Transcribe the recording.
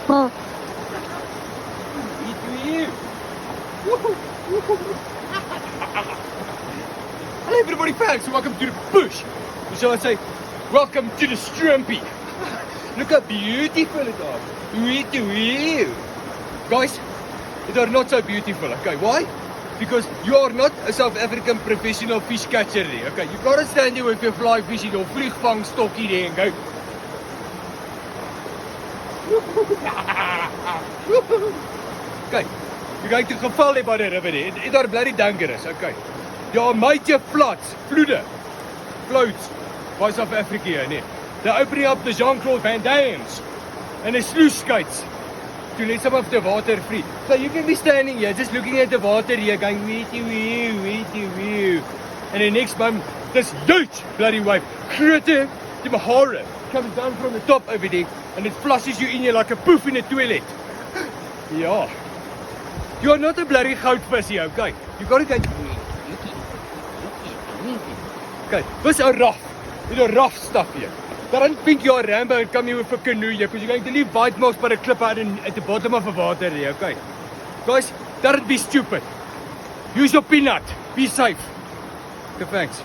Hello everybody, thanks, welcome to the bush. Or shall I say, welcome to the Strumpy. Look how beautiful it is. Guys, it are not so beautiful, okay? Why? Because you are not a South African professional fish catcher there, okay? You gotta stand there with your fly fishing or vliegvang stokkie there and go. Okay, you're going to geval there by the river there. It are bloody dangerous, okay? There are major floods, floats by South Africa here, nee. They're opening up the Jean-Claude Van Dammes and the sluice skates to let some of the water free. So you can be standing here just looking at the water here going wee. And the next moment, this huge bloody wave, groter te Mahara, comes down from the top over there and it flushes you in here like a poof in a toilet. Yeah. You are not a bloody goudvis here, okay? You gotta go. Okay, this is rough stuff here. Don't think you're a Rambo and come here with a canoe here, because you're going to leave bite marks by the clip out at the bottom of the water here, okay? Guys, don't be stupid. Use your peanut. Be safe. Okay, thanks.